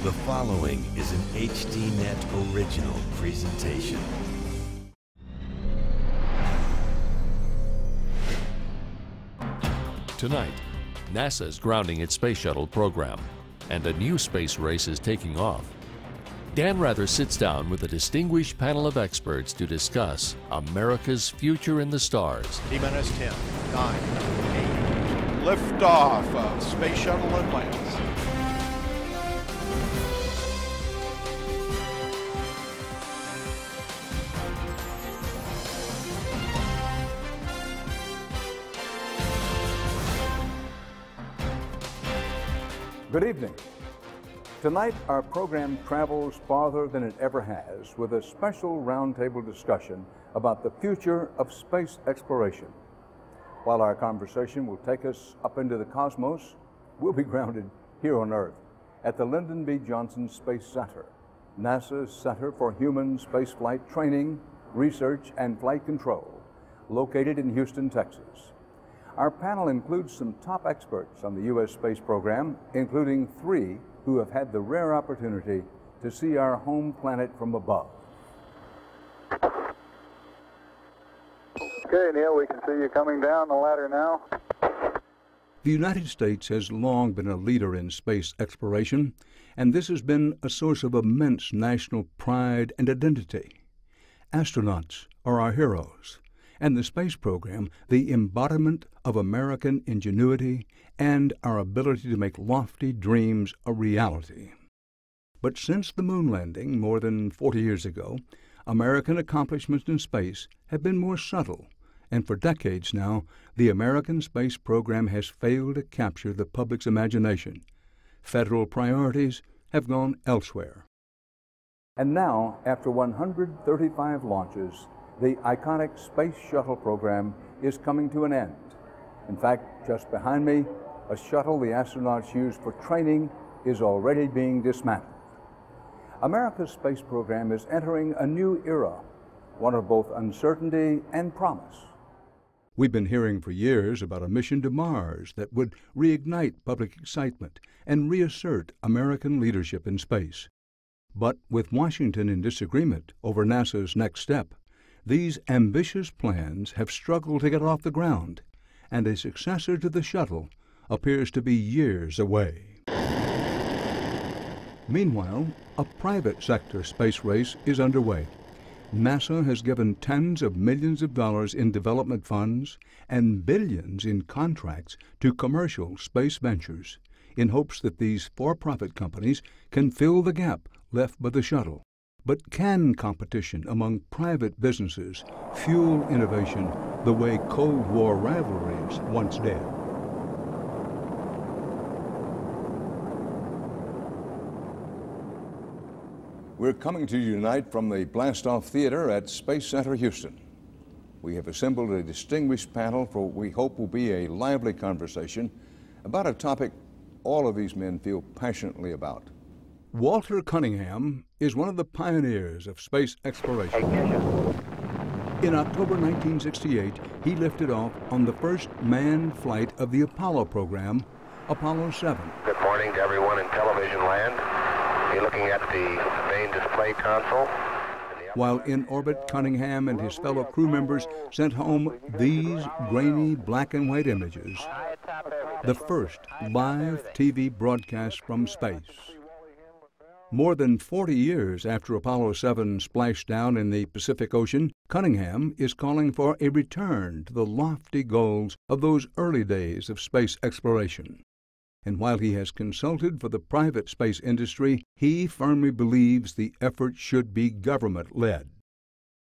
The following is an HDNet original presentation. Tonight, NASA's grounding its space shuttle program, and a new space race is taking off. Dan Rather sits down with a distinguished panel of experts to discuss America's future in the stars. T-minus 10, 9, 8. Liftoff of Space Shuttle Atlantis. Good evening. Tonight, our program travels farther than it ever has with a special roundtable discussion about the future of space exploration. While our conversation will take us up into the cosmos, we'll be grounded here on Earth at the Lyndon B. Johnson Space Center, NASA's Center for Human Spaceflight Training, Research, and Flight Control, located in Houston, Texas. Our panel includes some top experts on the U.S. space program, including 3 who have had the rare opportunity to see our home planet from above. Okay, Neil, we can see you coming down the ladder now. The United States has long been a leader in space exploration, and this has been a source of immense national pride and identity. Astronauts are our heroes, and the space program the embodiment of American ingenuity and our ability to make lofty dreams a reality. But since the moon landing more than 40 years ago, American accomplishments in space have been more subtle, and for decades now, the American space program has failed to capture the public's imagination. Federal priorities have gone elsewhere. And now, after 135 launches, the iconic Space Shuttle program is coming to an end. In fact, just behind me, a shuttle the astronauts use for training is already being dismantled. America's space program is entering a new era, one of both uncertainty and promise. We've been hearing for years about a mission to Mars that would reignite public excitement and reassert American leadership in space. But with Washington in disagreement over NASA's next step, these ambitious plans have struggled to get off the ground, and a successor to the shuttle appears to be years away. Meanwhile, a private sector space race is underway. NASA has given tens of millions of dollars in development funds and billions in contracts to commercial space ventures in hopes that these for-profit companies can fill the gap left by the shuttle. But can competition among private businesses fuel innovation the way Cold War rivalries once did? We're coming to you tonight from the Blastoff Theater at Space Center Houston. We have assembled a distinguished panel for what we hope will be a lively conversation about a topic all of these men feel passionately about. Walter Cunningham is one of the pioneers of space exploration. In October 1968, he lifted off on the first manned flight of the Apollo program, Apollo 7. Good morning to everyone in television land. You're looking at the main display console. While in orbit, Cunningham and his fellow crew members sent home these grainy black and white images, the first live TV broadcast from space. More than 40 years after Apollo 7 splashed down in the Pacific Ocean, Cunningham is calling for a return to the lofty goals of those early days of space exploration. And while he has consulted for the private space industry, he firmly believes the effort should be government-led.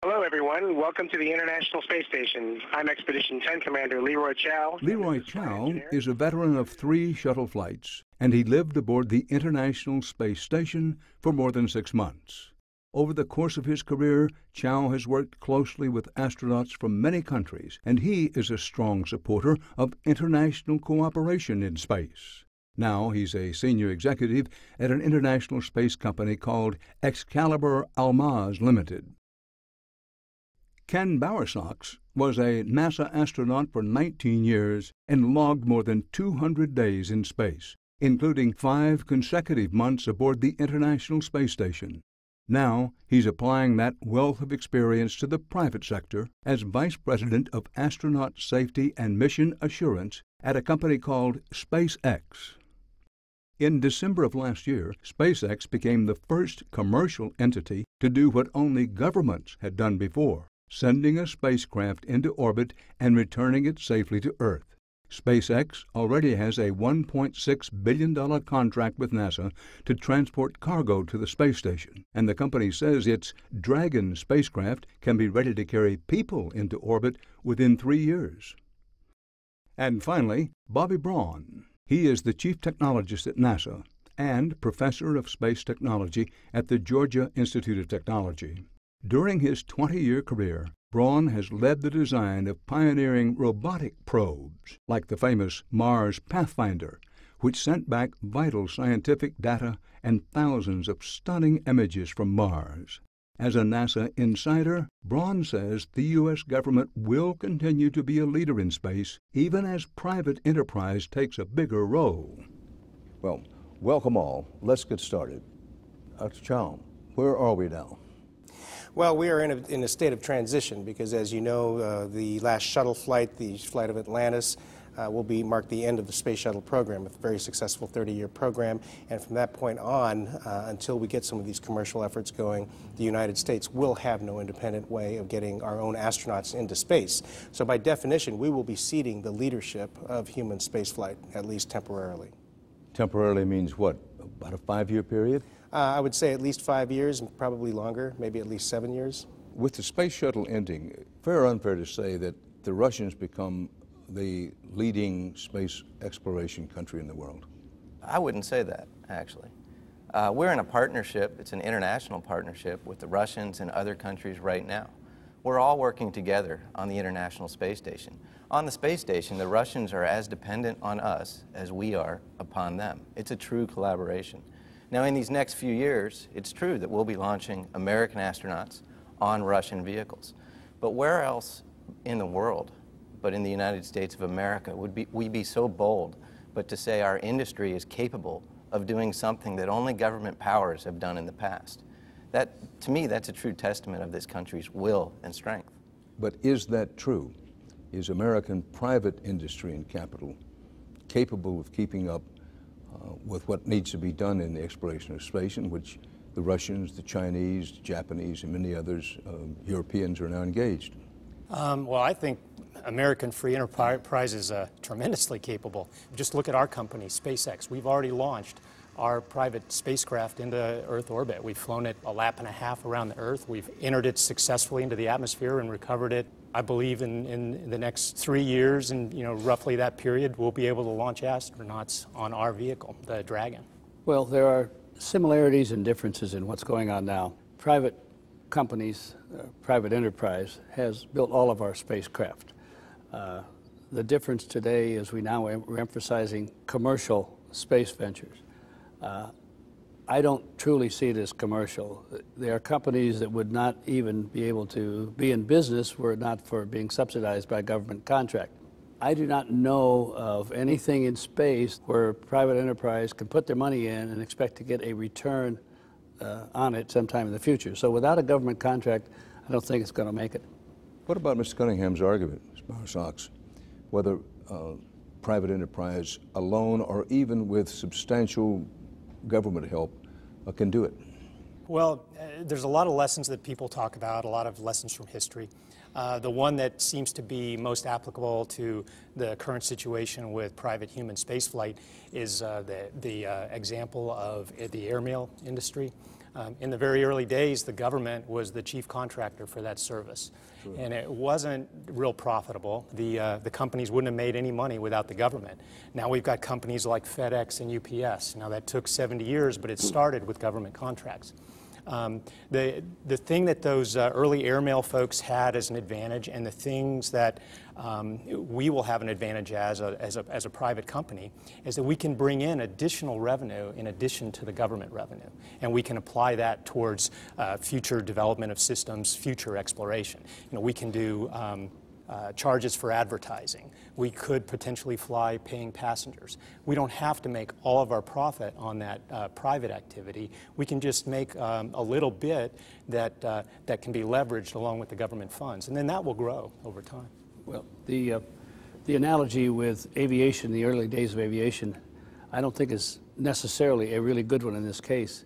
Hello, everyone. Welcome to the International Space Station. I'm Expedition 10 Commander Leroy Chow. Leroy Chow is a veteran of 3 shuttle flights, and he lived aboard the International Space Station for more than 6 months. Over the course of his career, Chow has worked closely with astronauts from many countries, and he is a strong supporter of international cooperation in space. Now he's a senior executive at an international space company called Excalibur Almaz Limited. Ken Bowersox was a NASA astronaut for 19 years and logged more than 200 days in space. including 5 consecutive months aboard the International Space Station. Now, he's applying that wealth of experience to the private sector as Vice President of Astronaut Safety and Mission Assurance at a company called SpaceX. In December of last year, SpaceX became the first commercial entity to do what only governments had done before, sending a spacecraft into orbit and returning it safely to Earth. SpaceX already has a $1.6 billion contract with NASA to transport cargo to the space station, and the company says its Dragon spacecraft can be ready to carry people into orbit within 3 years. And finally, Bobby Braun. He is the chief technologist at NASA and professor of space technology at the Georgia Institute of Technology. During his 20-year career, Braun has led the design of pioneering robotic probes, like the famous Mars Pathfinder, which sent back vital scientific data and thousands of stunning images from Mars. As a NASA insider, Braun says the U.S. government will continue to be a leader in space, even as private enterprise takes a bigger role. Well, welcome all. Let's get started. Dr. Chow, where are we now? Well, we are in a state of transition because, as you know, the last shuttle flight, the flight of Atlantis, will mark the end of the space shuttle program, a very successful 30-year program. And from that point on, until we get some of these commercial efforts going, the United States will have no independent way of getting our own astronauts into space. So by definition, we will be ceding the leadership of human spaceflight, at least temporarily. Temporarily means what? About a 5-year period? I would say at least 5 years, and probably longer, maybe at least 7 years. With the space shuttle ending, fair or unfair to say that the Russians become the leading space exploration country in the world? I wouldn't say that, actually. We're in a partnership, it's an international partnership with the Russians and other countries right now. We're all working together on the International Space Station. On the space station, the Russians are as dependent on us as we are upon them. It's a true collaboration. Now, in these next few years, it's true that we'll be launching American astronauts on Russian vehicles. But where else in the world, but in the United States of America, would we be so bold, but to say our industry is capable of doing something that only government powers have done in the past? That, to me, that's a true testament of this country's will and strength. But is that true? Is American private industry and capital capable of keeping up with what needs to be done in the exploration of space, in which the Russians, the Chinese, the Japanese, and many others, Europeans, are now engaged? Well, I think American free enterprise is tremendously capable. Just look at our company, SpaceX. We've already launched our private spacecraft into Earth orbit. We've flown it a lap and a half around the Earth. We've entered it successfully into the atmosphere and recovered it. I believe in the next 3 years, and roughly that period, we'll be able to launch astronauts on our vehicle, the Dragon. Well, there are similarities and differences in what's going on now. Private companies, private enterprise, has built all of our spacecraft. The difference today is we're emphasizing commercial space ventures. I don't truly see it as commercial. There are companies that would not even be able to be in business were it not for being subsidized by government contract. I do not know of anything in space where private enterprise can put their money in and expect to get a return on it sometime in the future. So without a government contract, I don't think it's going to make it. What about Mr. Cunningham's argument, Mr. Bowersox, whether private enterprise alone or even with substantial government help can do it? Well, there's a lot of lessons that people talk about, a lot of lessons from history. The one that seems to be most applicable to the current situation with private human spaceflight is the example of the airmail industry. In the very early days, the government was the chief contractor for that service. Sure. And it wasn't real profitable. The companies wouldn't have made any money without the government. Now we've got companies like FedEx and UPS. Now that took 70 years, but it started with government contracts. The thing that those early airmail folks had as an advantage, and the things that we will have an advantage as a private company, is that we can bring in additional revenue in addition to the government revenue, and we can apply that towards future development of systems, future exploration. We can do charges for advertising. We could potentially fly paying passengers. We don't have to make all of our profit on that private activity. We can just make a little bit that can be leveraged along with the government funds, and then that will grow over time. Well, the analogy with aviation, the early days of aviation, I don't think is necessarily a really good one in this case,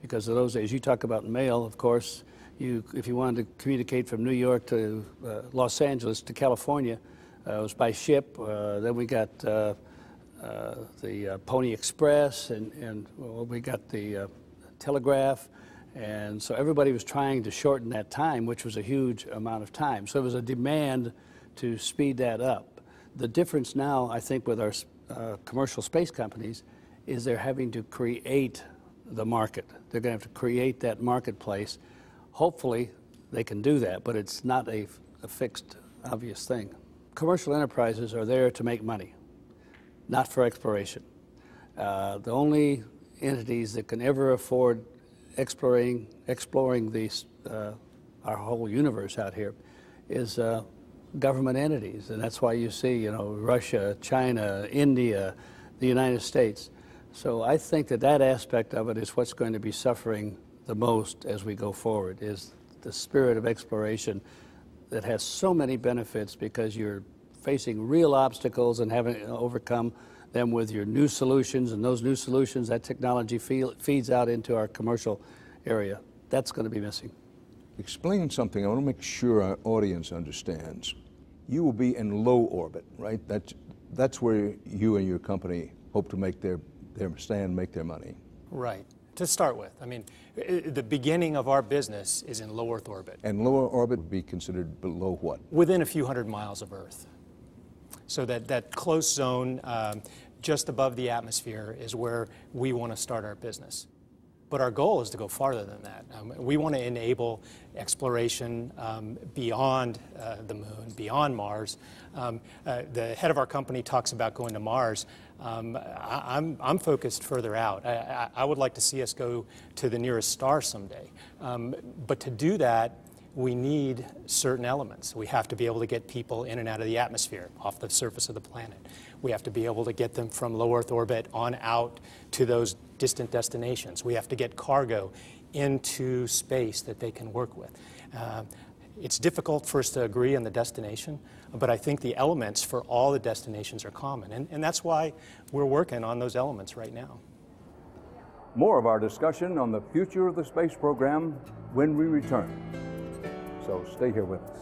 because of those days. You talk about mail, of course. If you wanted to communicate from New York to Los Angeles to California, it was by ship. Then we got the Pony Express, and well, we got the telegraph. And so everybody was trying to shorten that time, which was a huge amount of time. So there was a demand to speed that up. The difference now, I think, with our commercial space companies is they're having to create the market. They're going to have to create that marketplace. Hopefully, they can do that, but it's not a fixed, obvious thing. Commercial enterprises are there to make money, not for exploration. The only entities that can ever afford exploring these, our whole universe out here is government entities, and that's why you see, you know, Russia, China, India, the United States. So I think that aspect of it is what's going to be suffering the most as we go forward, is the spirit of exploration that has so many benefits because you're facing real obstacles and having to overcome them with your new solutions, and those new solutions, that technology feeds out into our commercial area. That's going to be missing. Explain something. I want to make sure our audience understands. You will be in low orbit, right? That's where you and your company hope to make their money. Right. To start with, I mean, the beginning of our business is in low Earth orbit. And lower orbit would be considered below what? Within a few hundred miles of Earth. So that close zone just above the atmosphere is where we want to start our business. But our goal is to go farther than that. We want to enable exploration beyond the moon, beyond Mars. The head of our company talks about going to Mars. I'm focused further out. I would like to see us go to the nearest star someday. But to do that, we need certain elements. We have to be able to get people in and out of the atmosphere, off the surface of the planet. We have to be able to get them from low Earth orbit on out to those distant destinations. We have to get cargo into space that they can work with. It's difficult for us to agree on the destination, but I think the elements for all the destinations are common, and that's why we're working on those elements right now. More of our discussion on the future of the space program when we return. So stay here with us.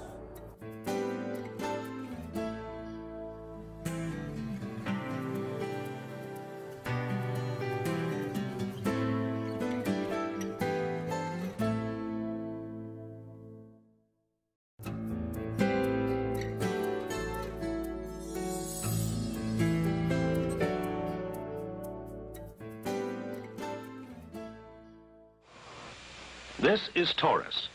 This is Taurus.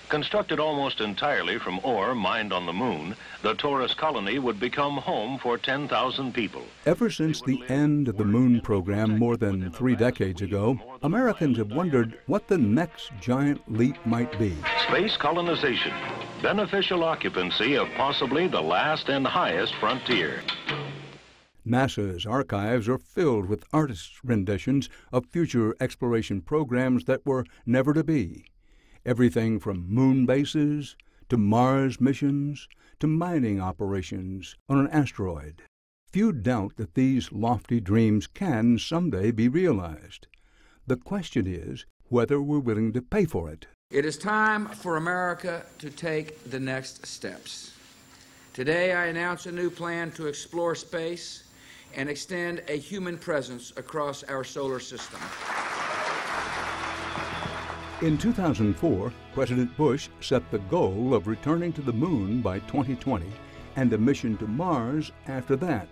Constructed almost entirely from ore mined on the moon, the Taurus colony would become home for 10,000 people. Ever since the end of the moon program more than 3 decades ago, Americans have wondered what the next giant leap might be. Space colonization, beneficial occupancy of possibly the last and highest frontier. NASA's archives are filled with artists' renditions of future exploration programs that were never to be. Everything from moon bases to Mars missions to mining operations on an asteroid. Few doubt that these lofty dreams can someday be realized. The question is whether we're willing to pay for it. It is time for America to take the next steps. Today I announce a new plan to explore space and extend a human presence across our solar system. In 2004, President Bush set the goal of returning to the moon by 2020 and a mission to Mars after that.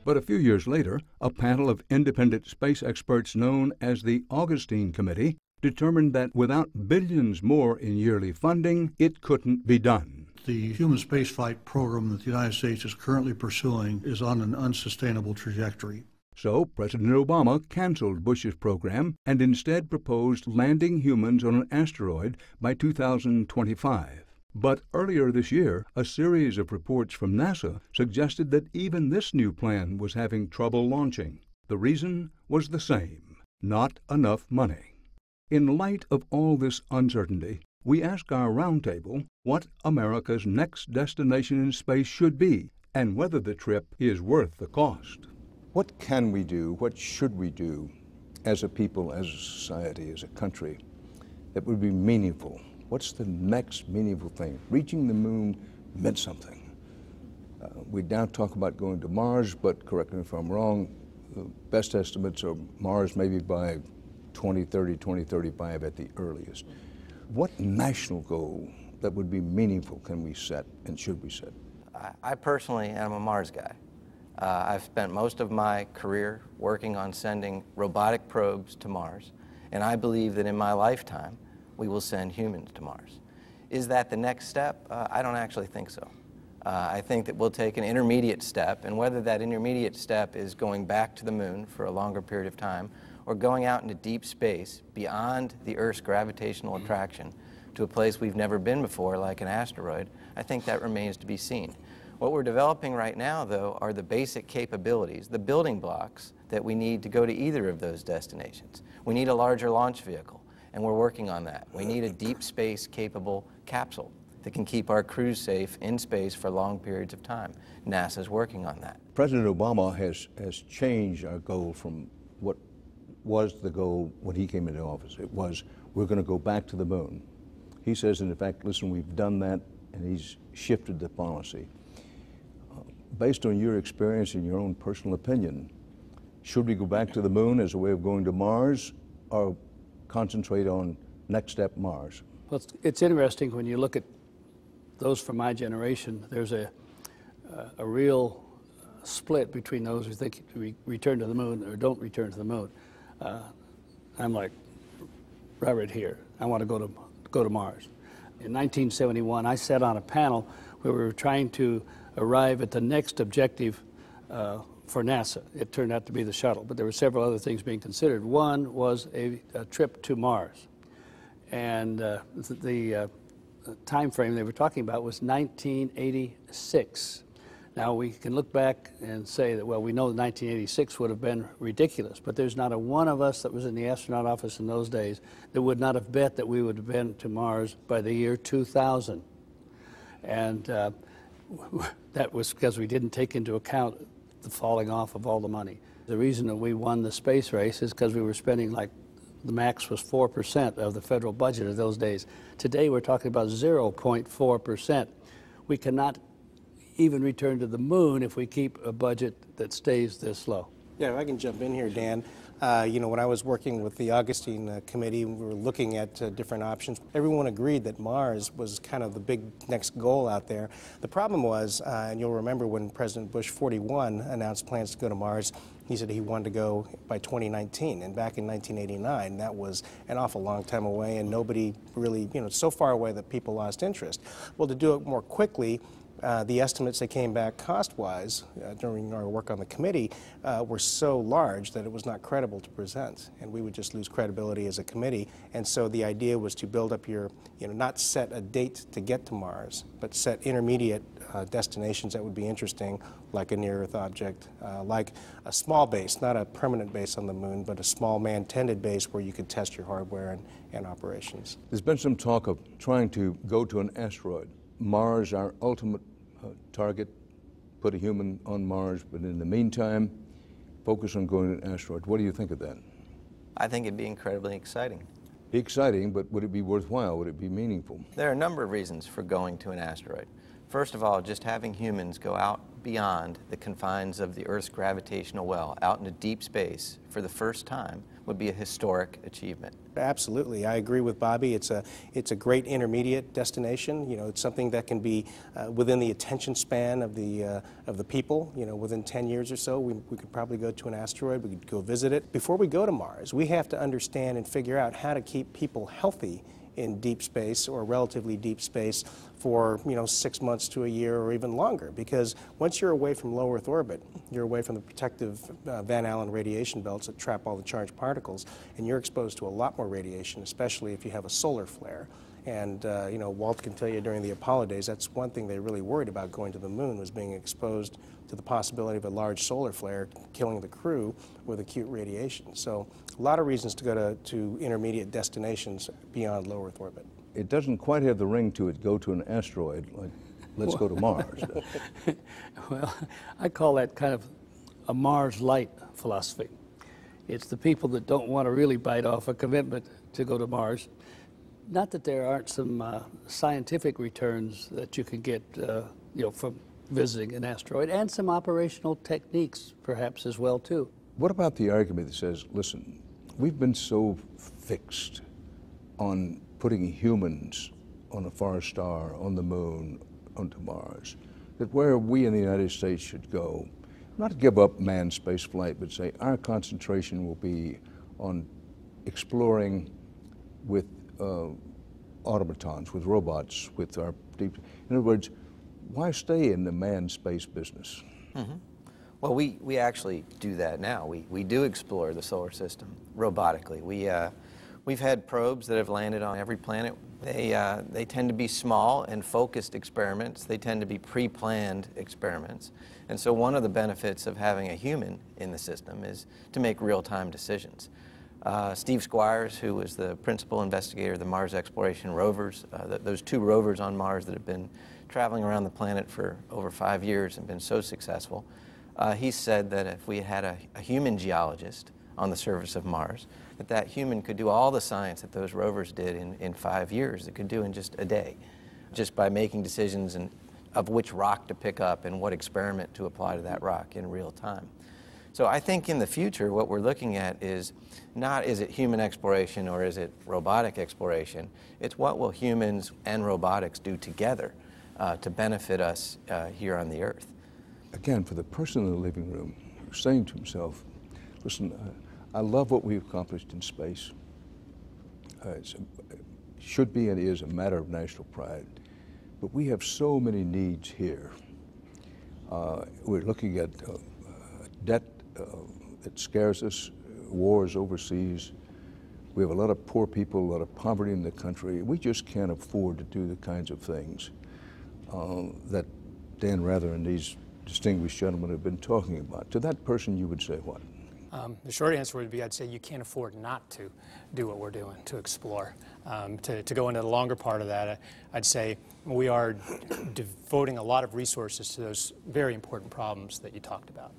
But a few years later, a panel of independent space experts known as the Augustine Committee determined that without billions more in yearly funding, it couldn't be done. The human spaceflight program that the United States is currently pursuing is on an unsustainable trajectory. So President Obama canceled Bush's program and instead proposed landing humans on an asteroid by 2025. But earlier this year, a series of reports from NASA suggested that even this new plan was having trouble launching. The reason was the same: not enough money. In light of all this uncertainty, we ask our roundtable what America's next destination in space should be and whether the trip is worth the cost. What can we do, what should we do as a people, as a society, as a country that would be meaningful? What's the next meaningful thing? Reaching the moon meant something. We now talk about going to Mars, but correct me if I'm wrong, the best estimates are Mars maybe by 2030, 2035 at the earliest. What national goal that would be meaningful can we set and should we set? I personally am a Mars guy. I've spent most of my career working on sending robotic probes to Mars, and I believe that in my lifetime we will send humans to Mars. Is that the next step? I don't actually think so. I think that we'll take an intermediate step, and whether that intermediate step is going back to the moon for a longer period of time or going out into deep space beyond the Earth's gravitational attraction to a place we've never been before, like an asteroid, I think that remains to be seen. What we're developing right now, though, are the basic capabilities, the building blocks that we need to go to either of those destinations. We need a larger launch vehicle, and we're working on that. We need a deep space capable capsule that can keep our crews safe in space for long periods of time. NASA's working on that. President Obama has changed our goal from what was the goal when he came into office. It was, we're going to go back to the moon. He says, in fact, listen, we've done that, and he's shifted the policy. Based on your experience and your own personal opinion, should we go back to the moon as a way of going to Mars, or concentrate on next step Mars? Well, it's interesting when you look at those from my generation. There's a real split between those who think we return to the moon or don't return to the moon. I'm like right here. I want to go to Mars. In 1971, I sat on a panel where we were trying to arrive at the next objective for NASA. It turned out to be the shuttle, but there were several other things being considered. One was a trip to Mars, and the time frame they were talking about was 1986. Now, we can look back and say that, well, we know that 1986 would have been ridiculous, but there's not a one of us that was in the astronaut office in those days that would not have bet that we would have been to Mars by the year 2000. And that was because we didn't take into account the falling off of all the money. The reason that we won the space race is because we were spending, like, the max was 4% of the federal budget of those days. Today, we're talking about 0.4%. We cannot even return to the moon if we keep a budget that stays this low. Yeah, if I can jump in here, Dan. You know, when I was working with the Augustine Committee, we were looking at different options. Everyone agreed that Mars was kind of the big next goal out there. The problem was, and you'll remember when President Bush 41 announced plans to go to Mars, he said he wanted to go by 2019. And back in 1989, that was an awful long time away, and nobody really, you know, so far away that people lost interest. Well, to do it more quickly, the estimates that came back cost-wise during our work on the committee were so large that it was not credible to present, and we would just lose credibility as a committee. And so the idea was to build up your, you know, not set a date to get to Mars, but set intermediate destinations that would be interesting, like a near-Earth object, like a small base, not a permanent base on the moon, but a small man-tended base where you could test your hardware and operations. There's been some talk of trying to go to an asteroid. Mars, our ultimate target, put a human on Mars, but in the meantime, focus on going to an asteroid. What do you think of that? I think it'd be incredibly exciting. Be exciting, but would it be worthwhile? Would it be meaningful? There are a number of reasons for going to an asteroid. First of all, just having humans go out beyond the confines of the Earth's gravitational well, out into deep space for the first time, would be a historic achievement. Absolutely, I agree with Bobby. It's a great intermediate destination. You know, it's something that can be within the attention span of the people. You know, within 10 years or so, we could probably go to an asteroid. We could go visit it. Before we go to Mars, we have to understand and figure out how to keep people healthy in deep space or relatively deep space for, you know, 6 months to a year or even longer, because once you're away from low Earth orbit, you're away from the protective Van Allen radiation belts that trap all the charged particles, and you're exposed to a lot more radiation, especially if you have a solar flare. And, you know, Walt can tell you during the Apollo days, that's one thing they really worried about going to the moon, was being exposed to the possibility of a large solar flare killing the crew with acute radiation. So a lot of reasons to go to intermediate destinations beyond low Earth orbit. It doesn't quite have the ring to it, go to an asteroid, like let's go to Mars. Well, I call that kind of a Mars light philosophy. It's the people that don't want to really bite off a commitment to go to Mars. Not that there aren't some scientific returns that you can get, you know, from visiting an asteroid, and some operational techniques perhaps as well too. What about the argument that says, listen, we've been so fixed on putting humans on a far star, on the moon, onto Mars, that where we in the United States should go, not give up manned space flight, but say our concentration will be on exploring with automatons, with robots, with our deep. In other words, why stay in the manned space business? Mm-hmm. Well, we actually do that now. We do explore the solar system robotically. We've had probes that have landed on every planet. They tend to be small and focused experiments. They tend to be pre-planned experiments. And so one of the benefits of having a human in the system is to make real-time decisions. Steve Squires, who was the principal investigator of the Mars exploration rovers, those 2 rovers on Mars that have been traveling around the planet for over 5 years and been so successful, he said that if we had a human geologist on the surface of Mars, that human could do all the science that those rovers did in 5 years. It could do in just a day, just by making decisions of which rock to pick up and what experiment to apply to that rock in real time. So I think in the future what we're looking at is not is it human exploration or is it robotic exploration, it's what will humans and robotics do together to benefit us here on the Earth. Again, for the person in the living room who's saying to himself, listen, I love what we've accomplished in space. It should be and is a matter of national pride. But we have so many needs here. We're looking at debt that scares us, wars overseas. We have a lot of poor people, a lot of poverty in the country. We just can't afford to do the kinds of things that Dan Rather and these distinguished gentlemen have been talking about. To that person, you would say what? The short answer would be I'd say you can't afford not to do what we're doing, to explore. To go into the longer part of that, I'd say we are devoting a lot of resources to those very important problems that you talked about.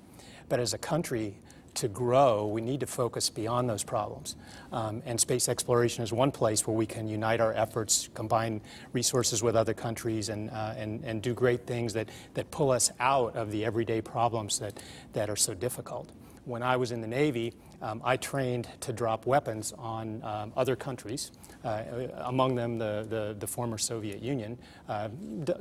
But as a country, to grow, we need to focus beyond those problems. And space exploration is one place where we can unite our efforts, combine resources with other countries, and do great things that pull us out of the everyday problems that are so difficult. When I was in the Navy, I trained to drop weapons on other countries, among them the former Soviet Union,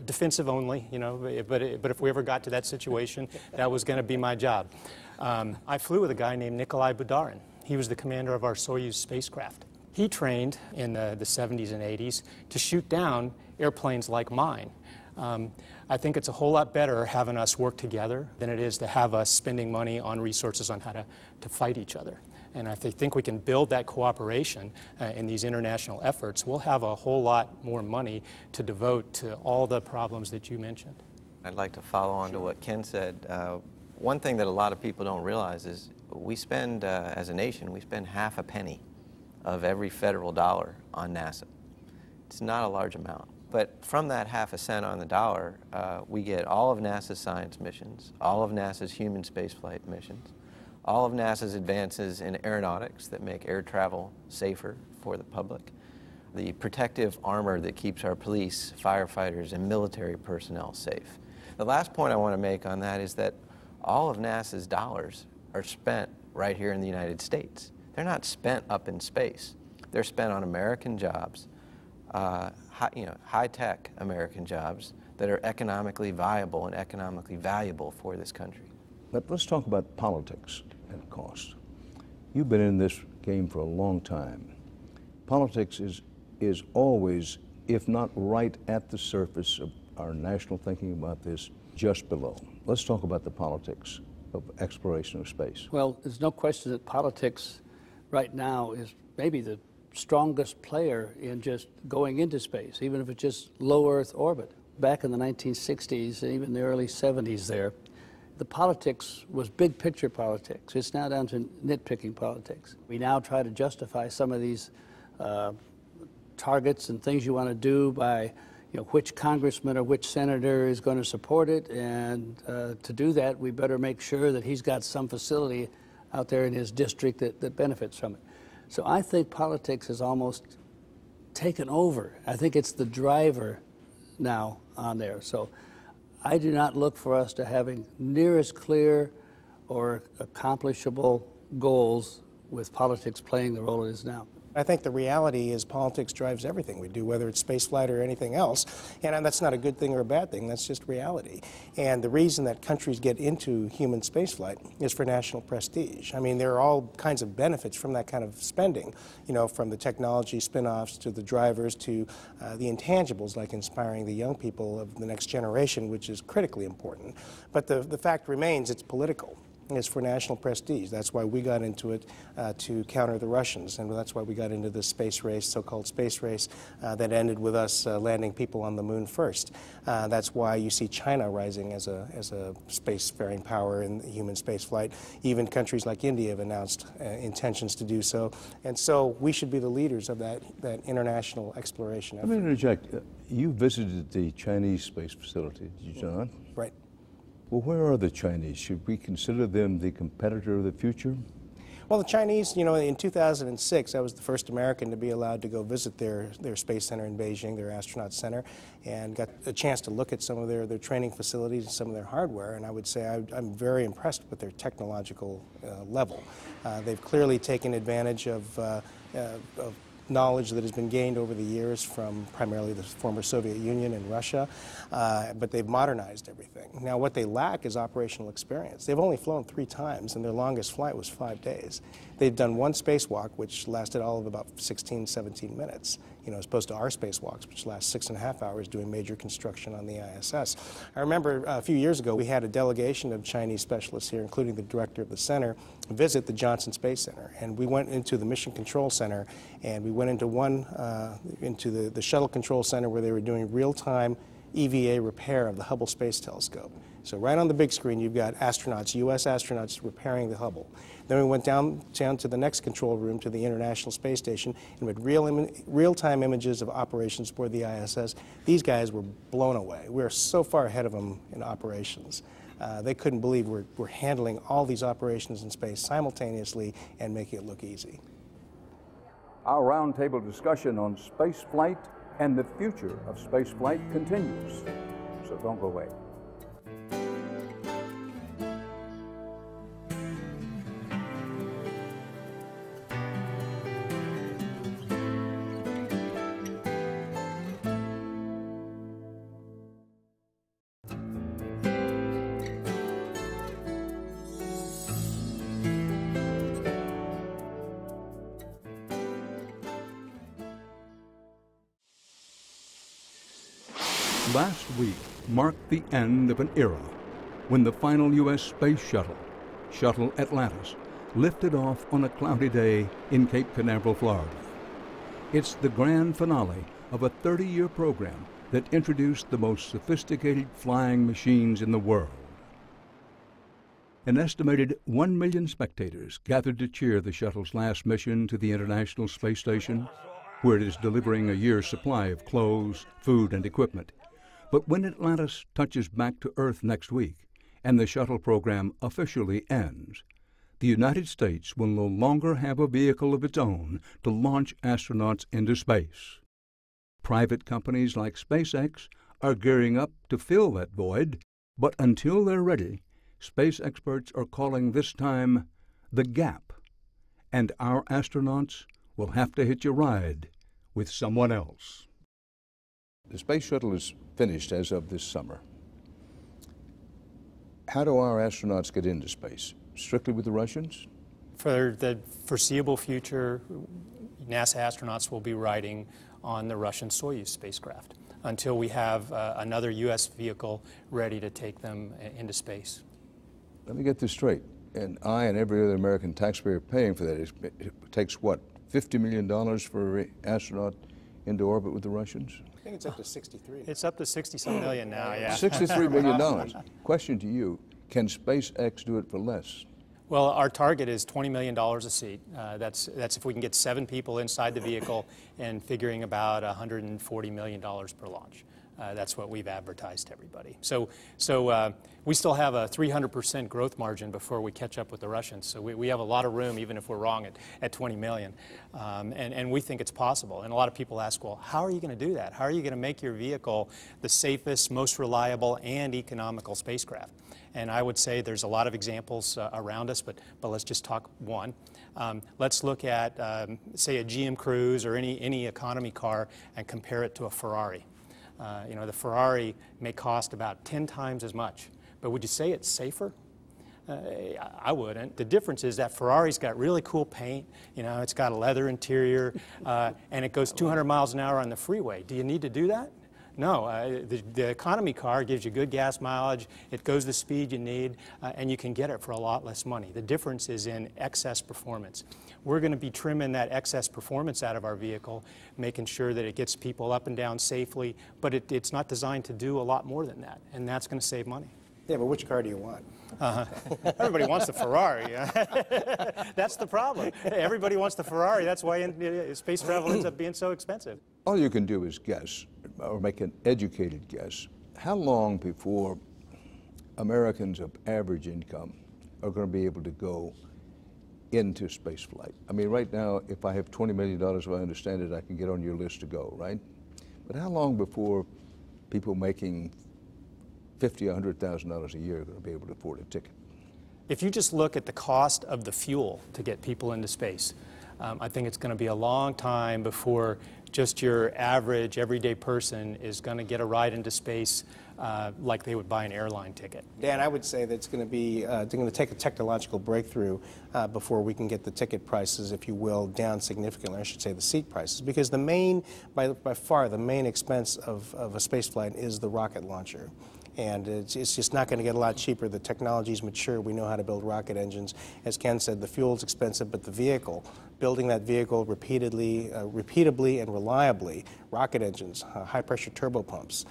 defensive only, you know, but if we ever got to that situation, that was going to be my job. I flew with a guy named Nikolai Budarin. He was the commander of our Soyuz spacecraft. He trained in the 70s and 80s to shoot down airplanes like mine. I think it's a whole lot better having us work together than it is to have us spending money on resources on how to fight each other. And if I think we can build that cooperation in these international efforts, we'll have a whole lot more money to devote to all the problems that you mentioned. I'd like to follow on to what Ken said. One thing that a lot of people don't realize is we spend, as a nation, we spend half a penny of every federal dollar on NASA. It's not a large amount. But from that half a cent on the dollar, we get all of NASA's science missions, all of NASA's human spaceflight missions, all of NASA's advances in aeronautics that make air travel safer for the public, the protective armor that keeps our police, firefighters, and military personnel safe. The last point I want to make on that is that all of NASA's dollars are spent right here in the United States. They're not spent up in space. They're spent on American jobs, high-tech American jobs that are economically viable and economically valuable for this country. But let's talk about politics and cost. You've been in this game for a long time. Politics is always, if not right at the surface of our national thinking about this, just below. Let's talk about the politics of exploration of space. Well, there's no question that politics right now is maybe the strongest player in just going into space, even if it's just low Earth orbit. Back in the 1960s, and even the early 70s there, the politics was big picture politics. It's now down to nitpicking politics. We now try to justify some of these targets and things you want to do by which congressman or which senator is going to support it, and to do that, we better make sure that he's got some facility out there in his district that benefits from it. So I think politics has almost taken over. I think it's the driver now on there. So I do not look for us to having near as clear or accomplishable goals with politics playing the role it is now. I think the reality is politics drives everything we do, whether it's spaceflight or anything else. And that's not a good thing or a bad thing, that's just reality. And the reason that countries get into human spaceflight is for national prestige. I mean, there are all kinds of benefits from that kind of spending, from the technology spin-offs to the drivers to the intangibles like inspiring the young people of the next generation, which is critically important. But the fact remains, it's political. It's for national prestige. That's why we got into it to counter the Russians, and that's why we got into this space race, so-called space race, that ended with us landing people on the moon first. That's why you see China rising as a spacefaring power in human spaceflight. Even countries like India have announced intentions to do so, and so we should be the leaders of that international exploration effort. Let me interject. You visited the Chinese space facility, did you not? Right. Well, where are the Chinese? Should we consider them the competitor of the future? Well, the Chinese, in 2006, I was the first American to be allowed to go visit their space center in Beijing, their astronaut center, and got a chance to look at some of their training facilities and some of their hardware. And I would say I'm very impressed with their technological level. They've clearly taken advantage of knowledge that has been gained over the years from primarily the former Soviet Union and Russia, but they've modernized everything. Now, what they lack is operational experience. They've only flown 3 times, and their longest flight was 5 days. They've done one spacewalk, which lasted all of about 16, 17 minutes, as opposed to our spacewalks, which last 6.5 hours doing major construction on the ISS. I remember a few years ago, we had a delegation of Chinese specialists here, including the director of the center, visit the Johnson Space Center. And we went into the Mission Control Center, and we went into into the Shuttle Control Center where they were doing real-time EVA repair of the Hubble Space Telescope. So right on the big screen, you've got astronauts, U.S. astronauts repairing the Hubble. Then we went down to the next control room, to the International Space Station, and with real-time images of operations aboard the ISS. These guys were blown away. We are so far ahead of them in operations. They couldn't believe we're handling all these operations in space simultaneously and making it look easy. Our roundtable discussion on space flight and the future of space flight continues, so don't go away. Last week marked the end of an era when the final U.S. space shuttle, Shuttle Atlantis, lifted off on a cloudy day in Cape Canaveral, Florida. It's the grand finale of a 30-year program that introduced the most sophisticated flying machines in the world. An estimated 1 million spectators gathered to cheer the shuttle's last mission to the International Space Station, where it is delivering a year's supply of clothes, food, and equipment. But when Atlantis touches back to Earth next week and the shuttle program officially ends, the United States will no longer have a vehicle of its own to launch astronauts into space. Private companies like SpaceX are gearing up to fill that void, but until they're ready, space experts are calling this time the gap, and our astronauts will have to hitch a ride with someone else. The space shuttle is finished as of this summer. How do our astronauts get into space? Strictly with the Russians? For the foreseeable future, NASA astronauts will be riding on the Russian Soyuz spacecraft until we have another U.S. vehicle ready to take them into space. Let me get this straight. And I and every other American taxpayer paying for that, it takes what, $50 million for an astronaut into orbit with the Russians? I think it's up to 63. It's up to 60-some million now, yeah. $63 million. Question to you, can SpaceX do it for less? Well, our target is $20 million a seat. That's if we can get 7 people inside the vehicle and figuring about $140 million per launch. That's what we've advertised to everybody. So we still have a 300% growth margin before we catch up with the Russians. So we have a lot of room, even if we're wrong at 20 million. And we think it's possible. And a lot of people ask, well, how are you going to do that? How are you going to make your vehicle the safest, most reliable, and economical spacecraft? And I would say there's a lot of examples around us, but let's just talk one. Let's look at, say, a GM Cruise or any economy car and compare it to a Ferrari. You know, the Ferrari may cost about 10 times as much, but would you say it's safer? I wouldn't. The difference is that Ferrari's got really cool paint, you know, it's got a leather interior, and it goes 200 miles an hour on the freeway. Do you need to do that? No, the economy car gives you good gas mileage, it goes the speed you need, and you can get it for a lot less money. The difference is in excess performance. We're going to be trimming that excess performance out of our vehicle, making sure that it gets people up and down safely, but it's not designed to do a lot more than that, and that's going to save money. Yeah, but which car do you want? Everybody wants the Ferrari. That's the problem. Everybody wants the Ferrari. That's why space travel ends up being so expensive. All you can do is guess, or make an educated guess. How long before Americans of average income are going to be able to go into space flight? I mean, right now, if I have $20 million, if I understand it, I can get on your list to go, right? But how long before people making $50,000 or $100,000 a year are going to be able to afford a ticket? If you just look at the cost of the fuel to get people into space, I think it's going to be a long time before just your average, everyday person is going to get a ride into space like they would buy an airline ticket. Dan, I would say that it's going to be, they're going to take a technological breakthrough before we can get the ticket prices, if you will, down significantly, I should say the seat prices, because the main, by far, the main expense of a space flight is the rocket launcher. And it's just not going to get a lot cheaper. The technology's mature. We know how to build rocket engines. As Ken said, the fuel's expensive, but the vehicle, building that vehicle repeatedly and reliably, rocket engines, high-pressure turbopumps,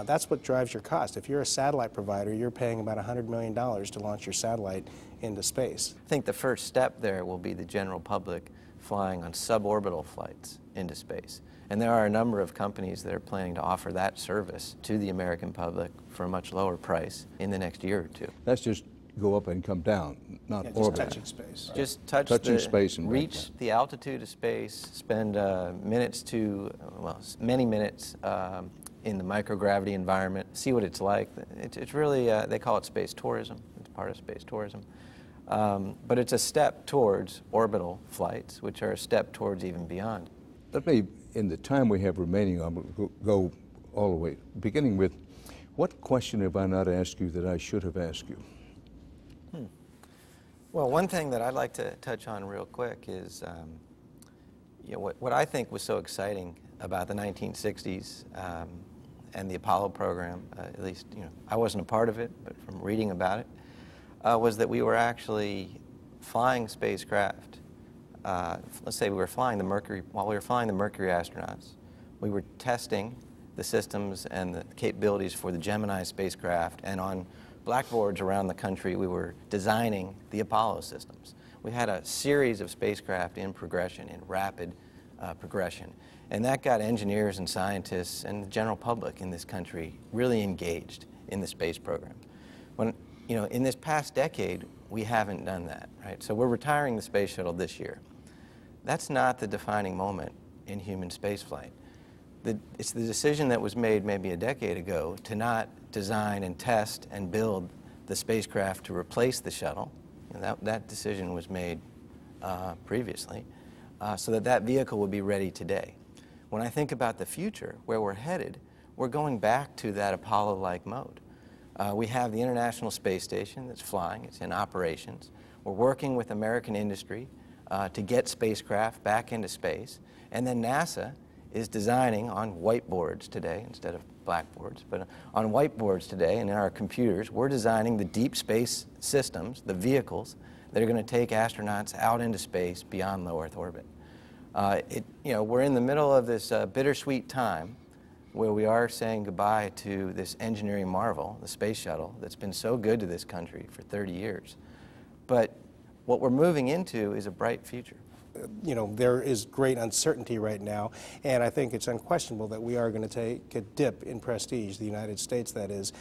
that's what drives your cost. If you're a satellite provider, you're paying about $100 million to launch your satellite into space. I think the first step there will be the general public flying on suborbital flights into space. And there are a number of companies that are planning to offer that service to the American public for a much lower price in the next year or two. That's just go up and come down, not orbit. Just touching space. Just touching space and reach the altitude of space, spend many minutes in the microgravity environment, see what it's like. It's really, they call it space tourism. It's part of space tourism. But it's a step towards orbital flights, which are a step towards even beyond. Let me, in the time we have remaining, I'm going to go all the way, beginning with, what question have I not asked you that I should have asked you? Well, one thing that I'd like to touch on real quick is what I think was so exciting about the 1960s and the Apollo program, at least I wasn't a part of it, but from reading about it, was that we were actually flying spacecraft. Let's say we were flying the Mercury, while we were flying the Mercury astronauts, we were testing the systems and the capabilities for the Gemini spacecraft, and on blackboards around the country we were designing the Apollo systems. We had a series of spacecraft in progression, in rapid progression, and that got engineers and scientists and the general public in this country really engaged in the space program. When, in this past decade, we haven't done that, right? So we're retiring the space shuttle this year. That's not the defining moment in human spaceflight. It's the decision that was made maybe a decade ago to not design and test and build the spacecraft to replace the shuttle. That decision was made previously, so that vehicle would be ready today. When I think about the future, where we're headed, we're going back to that Apollo-like mode. We have the International Space Station that's flying, it's in operations. We're working with American industry to get spacecraft back into space, and then NASA is designing on whiteboards today instead of blackboards, but on whiteboards today and in our computers, we're designing the deep space systems, the vehicles that are going to take astronauts out into space beyond low Earth orbit. We're in the middle of this bittersweet time where we are saying goodbye to this engineering marvel, the space shuttle, that's been so good to this country for 30 years. But what we're moving into is a bright future. There is great uncertainty right now, and I think it's unquestionable that we are going to take a dip in prestige, the United States that is,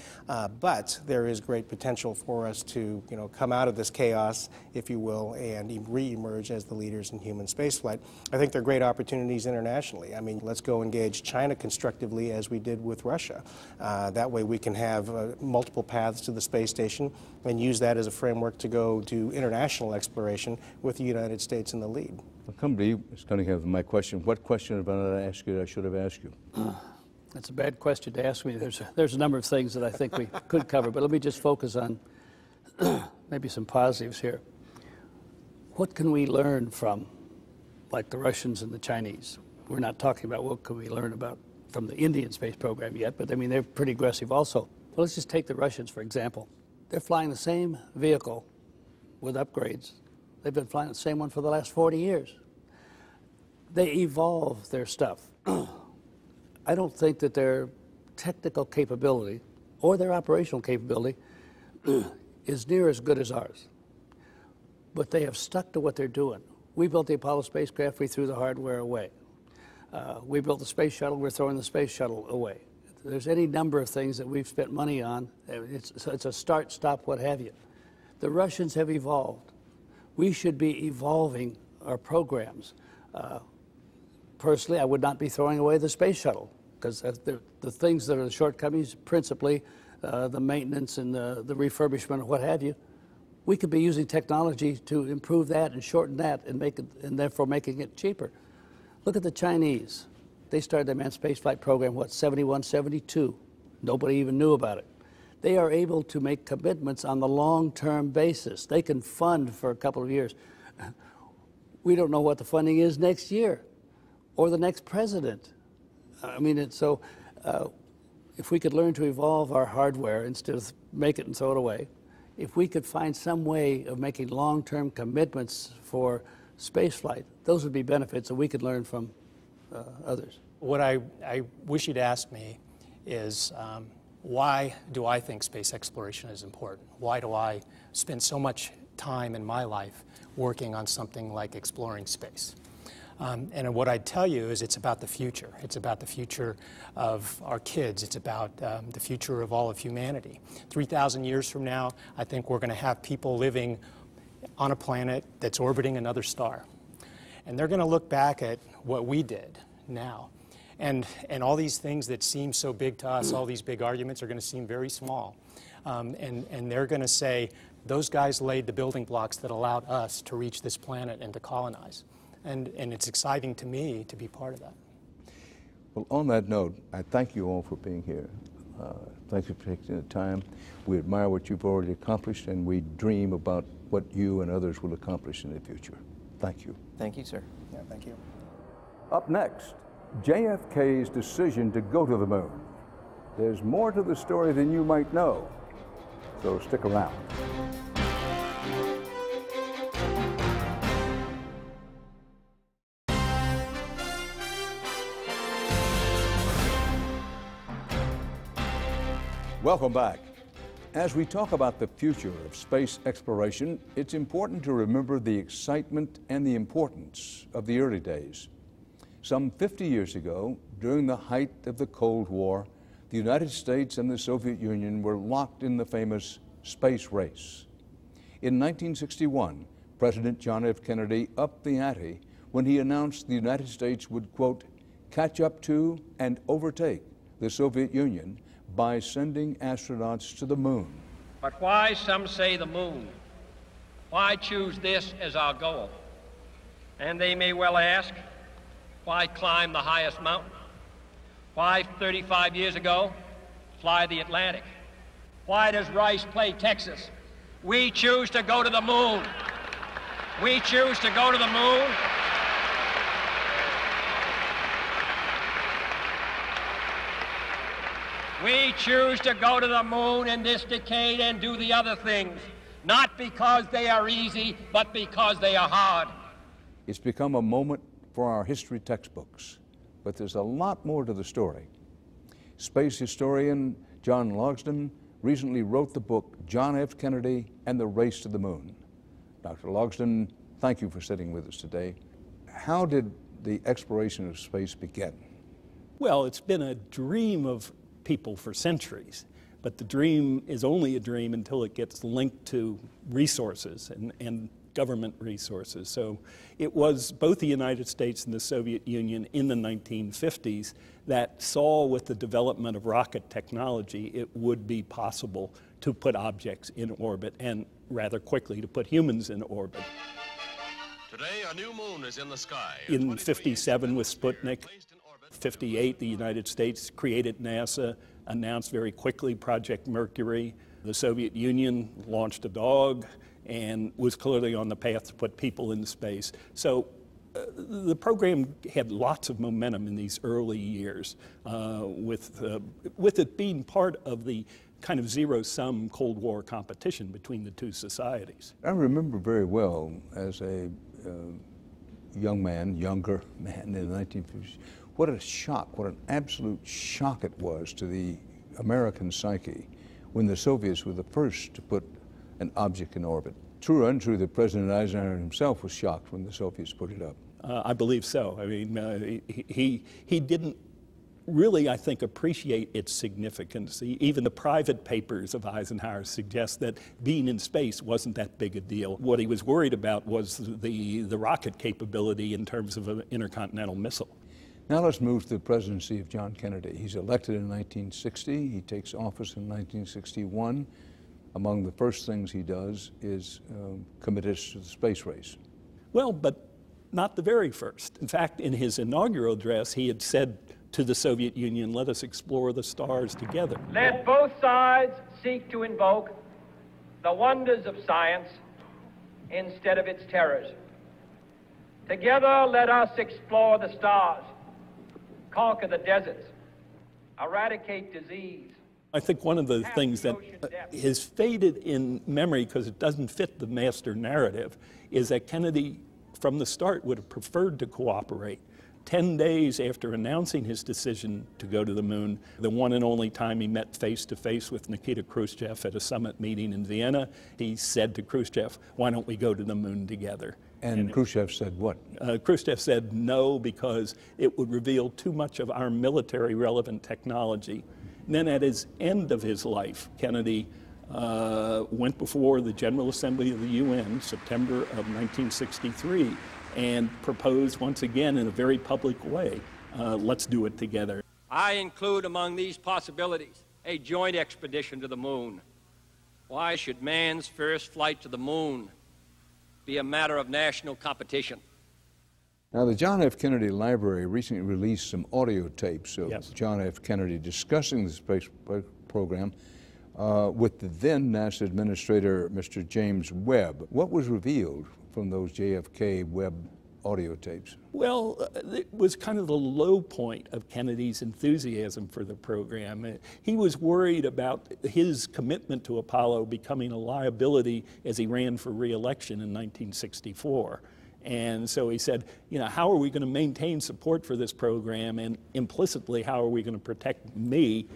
but there is great potential for us to, come out of this chaos, if you will, and re-emerge as the leaders in human spaceflight. I think there are great opportunities internationally. I mean, let's go engage China constructively as we did with Russia. That way we can have multiple paths to the space station and use that as a framework to go to international exploration with the United States in the lead. I'll come to you, Ms. Cunningham, my question. What question have I asked you that I should have asked you? That's a bad question to ask me. There's a number of things that I think we could cover, but let me just focus on maybe some positives here. What can we learn from, like the Russians and the Chinese? We're not talking about what can we learn about from the Indian space program yet, but I mean, they're pretty aggressive also. Well, let's just take the Russians, for example. They're flying the same vehicle with upgrades. They've been flying the same one for the last 40 years. They evolve their stuff. I don't think that their technical capability or their operational capability is near as good as ours. But they have stuck to what they're doing. We built the Apollo spacecraft, we threw the hardware away. We built the space shuttle, we're throwing the space shuttle away. There's any number of things that we've spent money on. It's a start, stop, what have you. The Russians have evolved. We should be evolving our programs. Personally, I would not be throwing away the space shuttle, because the things that are the shortcomings, principally the maintenance and the refurbishment and what have you, we could be using technology to improve that and shorten that and therefore making it cheaper. Look at the Chinese. They started their manned spaceflight program, what, 71, 72? Nobody even knew about it. They are able to make commitments on the long-term basis. They can fund for a couple of years. We don't know what the funding is next year or the next president. I mean, if we could learn to evolve our hardware instead of make it and throw it away, if we could find some way of making long-term commitments for spaceflight, those would be benefits that we could learn from others. What I wish you'd asked me is, why do I think space exploration is important? Why do I spend so much time in my life working on something like exploring space? And what I'd tell you is it's about the future. It's about the future of our kids. It's about the future of all of humanity. 3,000 years from now, I think we're going to have people living on a planet that's orbiting another star. And they're going to look back at what we did now. And all these things that seem so big to us, all these big arguments, are going to seem very small. And they're going to say, those guys laid the building blocks that allowed us to reach this planet and to colonize. And it's exciting to me to be part of that. Well, on that note, I thank you all for being here. Thank you for taking the time. We admire what you've already accomplished, and we dream about what you and others will accomplish in the future. Thank you. Thank you, sir. Yeah, thank you. Up next, JFK's decision to go to the moon. There's more to the story than you might know, so stick around. Welcome back. As we talk about the future of space exploration, it's important to remember the excitement and the importance of the early days. Some 50 years ago, during the height of the Cold War, the United States and the Soviet Union were locked in the famous space race. In 1961, President John F. Kennedy upped the ante when he announced the United States would, quote, catch up to and overtake the Soviet Union by sending astronauts to the moon. But why, some say, the moon? Why choose this as our goal? And they may well ask, why climb the highest mountain? Why, 35 years ago, fly the Atlantic? Why does Rice play Texas? We choose to go to the moon. We choose to go to the moon. We choose to go to the moon in this decade and do the other things, not because they are easy, but because they are hard. It's become a moment for our history textbooks, but there's a lot more to the story. Space historian John Logsdon recently wrote the book John F. Kennedy and the Race to the Moon. Dr. Logsdon, thank you for sitting with us today. How did the exploration of space begin? Well, it's been a dream of people for centuries, but the dream is only a dream until it gets linked to resources and government resources. So it was both the United States and the Soviet Union in the 1950s that saw with the development of rocket technology it would be possible to put objects in orbit and rather quickly to put humans in orbit. Today, a new moon is in the sky. In '57 with Sputnik, '58 the United States created NASA, announced very quickly Project Mercury. The Soviet Union launched a dog and was clearly on the path to put people in space. So the program had lots of momentum in these early years, with it being part of the kind of zero-sum Cold War competition between the two societies. I remember very well as a younger man in the 1950s, what a shock, what an absolute shock it was to the American psyche when the Soviets were the first to put an object in orbit. True or untrue that President Eisenhower himself was shocked when the Soviets put it up? I believe so. I mean, he didn't really, I think, appreciate its significance. Even the private papers of Eisenhower suggest that being in space wasn't that big a deal. What he was worried about was the rocket capability in terms of an intercontinental missile. Now let's move to the presidency of John Kennedy. He's elected in 1960. He takes office in 1961. Among the first things he does is commit us to the space race. Well, but not the very first. In fact, in his inaugural address, he had said to the Soviet Union, let us explore the stars together. Let both sides seek to invoke the wonders of science instead of its terrors. Together, let us explore the stars, conquer the deserts, eradicate disease. I think one of the things that has faded in memory because it doesn't fit the master narrative is that Kennedy, from the start, would have preferred to cooperate. 10 days after announcing his decision to go to the moon, the one and only time he met face-to-face with Nikita Khrushchev at a summit meeting in Vienna, he said to Khrushchev, why don't we go to the moon together? And Khrushchev said what? Khrushchev said no, because it would reveal too much of our military relevant technology. And then at his end of his life, Kennedy went before the General Assembly of the UN, September of 1963, and proposed once again in a very public way, let's do it together. I include among these possibilities a joint expedition to the moon. Why should man's first flight to the moon be a matter of national competition? Now, the John F. Kennedy Library recently released some audio tapes of John F. Kennedy discussing the space program with the then NASA Administrator, Mr. James Webb. What was revealed from those JFK Webb audio tapes? Well, it was kind of the low point of Kennedy's enthusiasm for the program. He was worried about his commitment to Apollo becoming a liability as he ran for re-election in 1964. And so he said, you know, how are we going to maintain support for this program, and implicitly, how are we going to protect me,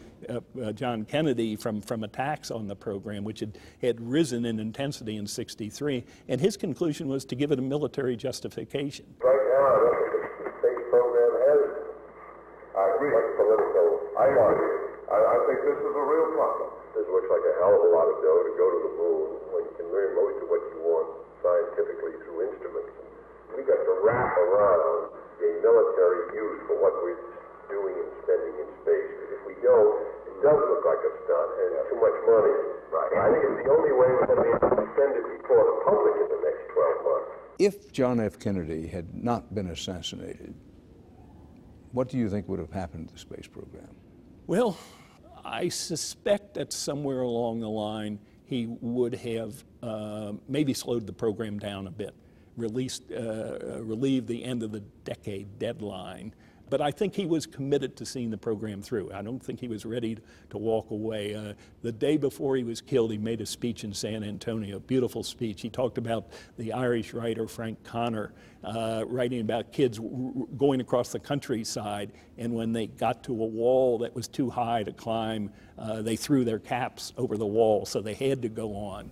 John Kennedy, from attacks on the program, which had risen in intensity in '63. And his conclusion was to give it a military justification. Right now, I don't think the space program has much political ideology. I think this is a real problem. This looks like a hell of a lot of dough to go to the moon when you can learn most of what you want scientifically through instruments. We got to wrap around a military use for what we're doing and spending in space. If we don't, it does look like a stunt and too much money. Right. I think it's the only way we're going to be able to spend it before the public in the next 12 months. If John F. Kennedy had not been assassinated, what do you think would have happened to the space program? Well, I suspect that somewhere along the line he would have maybe slowed the program down a bit, relieved the end of the decade deadline, But I think he was committed to seeing the program through. I don't think he was ready to walk away. The day before he was killed, he made a speech in San Antonio, a beautiful speech. He talked about the Irish writer Frank Connor writing about kids going across the countryside, and when they got to a wall that was too high to climb, they threw their caps over the wall, so they had to go on.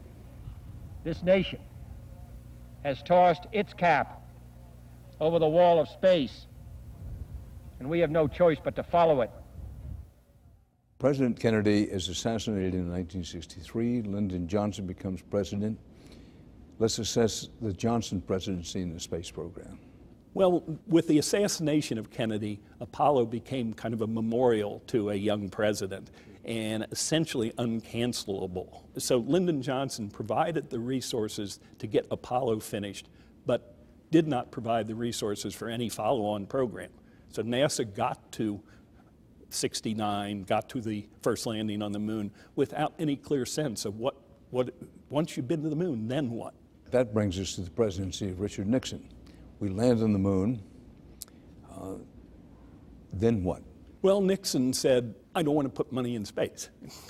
This nation has tossed its cap over the wall of space, and we have no choice but to follow it. President Kennedy is assassinated in 1963. Lyndon Johnson becomes president. Let's assess the Johnson presidency in the space program. Well, with the assassination of Kennedy, Apollo became kind of a memorial to a young president and essentially uncancelable. So Lyndon Johnson provided the resources to get Apollo finished, but did not provide the resources for any follow-on program. So NASA got to 69, got to the first landing on the moon without any clear sense of what once you've been to the moon, then what? That brings us to the presidency of Richard Nixon. We land on the moon, then what? Well, Nixon said, I don't want to put money in space.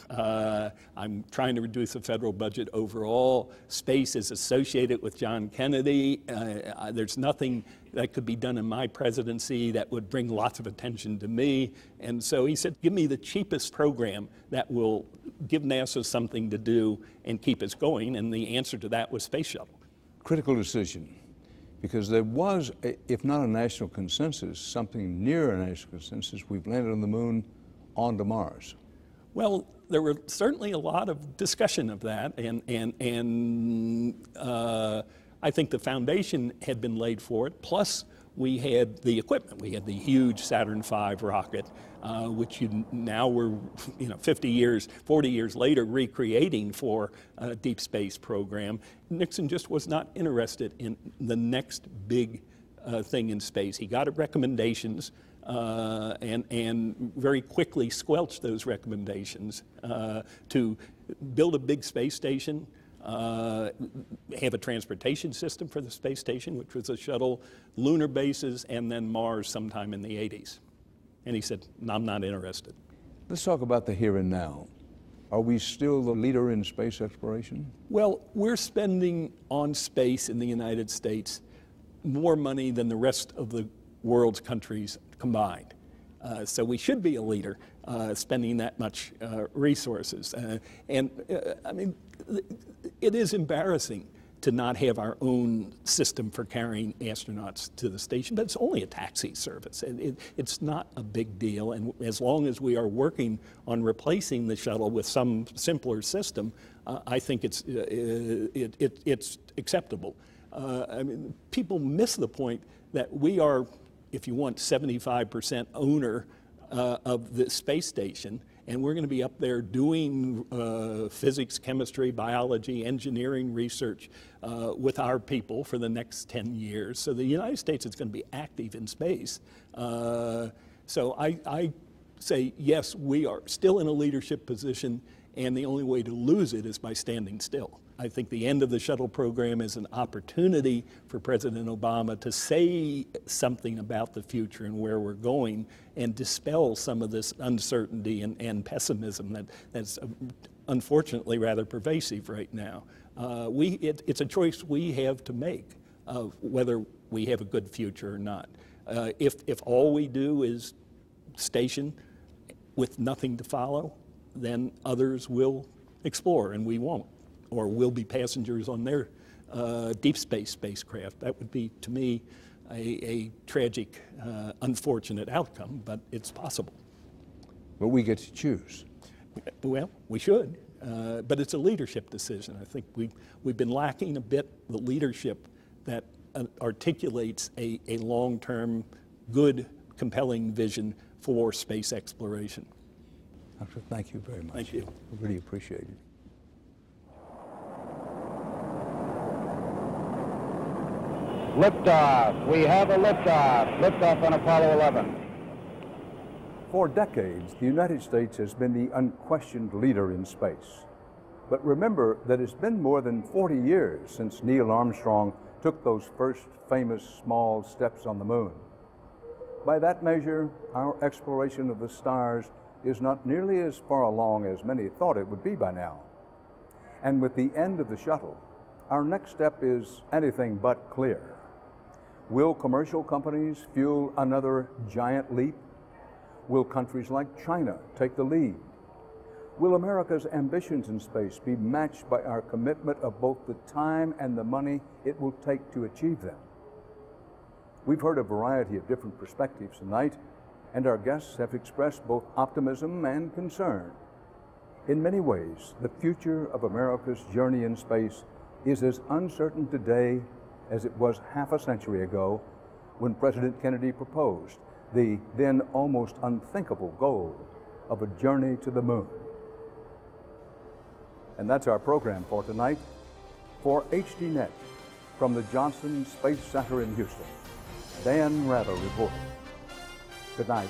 I'm trying to reduce the federal budget overall. Space is associated with John Kennedy. There's nothing that could be done in my presidency that would bring lots of attention to me. And so he said, give me the cheapest program that will give NASA something to do and keep us going. And the answer to that was Space Shuttle. Critical decision, because there was, if not a national consensus, something near a national consensus. We've landed on the moon, on to Mars. Well, there were certainly a lot of discussion of that, and I think the foundation had been laid for it. Plus, we had the equipment. We had the huge Saturn V rocket, which now we're 40 years later recreating for a deep space program. Nixon just was not interested in the next big thing in space. He got recommendations and very quickly squelched those recommendations to build a big space station, have a transportation system for the space station, which was a shuttle, lunar bases, and then Mars sometime in the 80s. And he said, no, I'm not interested. Let's talk about the here and now. Are we still the leader in space exploration? Well, we're spending on space in the United States more money than the rest of the world's countries combined. So we should be a leader spending that much resources. I mean, it is embarrassing to not have our own system for carrying astronauts to the station, but it's only a taxi service. It's not a big deal, and as long as we are working on replacing the shuttle with some simpler system, I think it's acceptable. I mean, people miss the point that we are, if you want, 75% owner of the space station, and we're going to be up there doing physics, chemistry, biology, engineering research with our people for the next 10 years. So the United States is going to be active in space. So I say, yes, we are still in a leadership position, and the only way to lose it is by standing still. I think the end of the shuttle program is an opportunity for President Obama to say something about the future and where we're going and dispel some of this uncertainty and pessimism that's unfortunately rather pervasive right now. It's a choice we have to make of whether we have a good future or not. If all we do is station with nothing to follow, then others will explore and we won't. Or will be passengers on their deep space spacecraft. That would be, to me, a tragic, unfortunate outcome, but it's possible. But we get to choose. Well, we should, but it's a leadership decision. I think we've been lacking a bit the leadership that articulates a long-term, good, compelling vision for space exploration. Doctor, thank you very much. Thank you. I really appreciate it. Liftoff. We have a liftoff. Liftoff on Apollo 11. For decades, the United States has been the unquestioned leader in space. But remember that it's been more than 40 years since Neil Armstrong took those first famous small steps on the moon. By that measure, our exploration of the stars is not nearly as far along as many thought it would be by now. And with the end of the shuttle, our next step is anything but clear. Will commercial companies fuel another giant leap? Will countries like China take the lead? Will America's ambitions in space be matched by our commitment of both the time and the money it will take to achieve them? We've heard a variety of different perspectives tonight, and our guests have expressed both optimism and concern. In many ways, the future of America's journey in space is as uncertain today as it was half a century ago when President Kennedy proposed the then almost unthinkable goal of a journey to the moon. And that's our program for tonight. For HDNet, from the Johnson Space Center in Houston, Dan Rather reporting. Good night.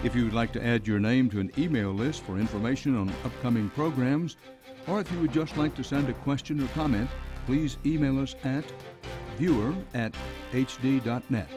If you would like to add your name to an email list for information on upcoming programs, or if you would just like to send a question or comment, please email us at viewer@hd.net.